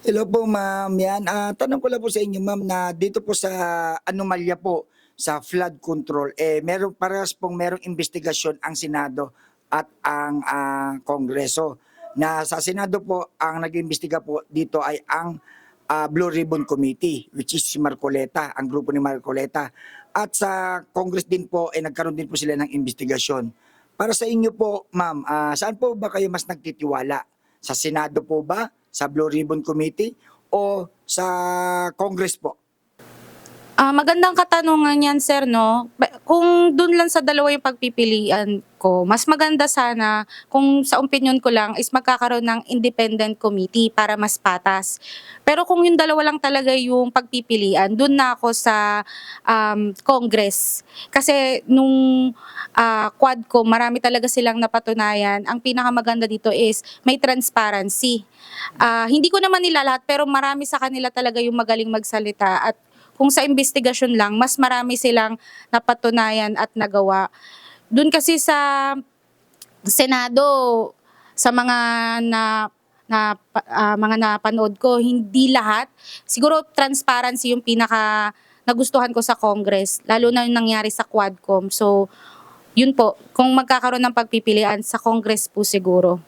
Hello po ma'am, yan. Tanong ko lang po sa inyo ma'am na dito po sa anomalya po sa flood control, meron parehas pong merong investigasyon ang Senado at ang Kongreso. Na sa Senado po, ang nag-imbestiga po dito ay ang Blue Ribbon Committee, which is si Marcoleta, ang grupo ni Marcoleta. At sa Congress din po, nagkaroon din po sila ng investigasyon. Para sa inyo po ma'am, saan po ba kayo mas nagtitiwala? Sa Senado po ba? Sa Blue Ribbon Committee o sa Congress po? Magandang katanungan yan, sir, 'no. Kung dun lang sa dalawa yung pagpipilian ko, mas maganda sana kung sa opinyon ko lang is magkakaroon ng independent committee para mas patas. Pero kung yung dalawa lang talaga yung pagpipilian, dun na ako sa, Congress. Kasi nung, Quadcom marami talaga silang napatunayan. Ang pinakamaganda dito is may transparency. Hindi ko naman nila lahat pero marami sa kanila talaga yung magaling magsalita at kung sa investigasyon lang, mas marami silang napatunayan at nagawa. Do'n kasi sa Senado, sa mga napanood ko, hindi lahat. Siguro transparency yung pinaka nagustuhan ko sa Congress, lalo na yung nangyari sa Quadcom. So, yun po, kung magkakaroon ng pagpipilian sa Congress po siguro.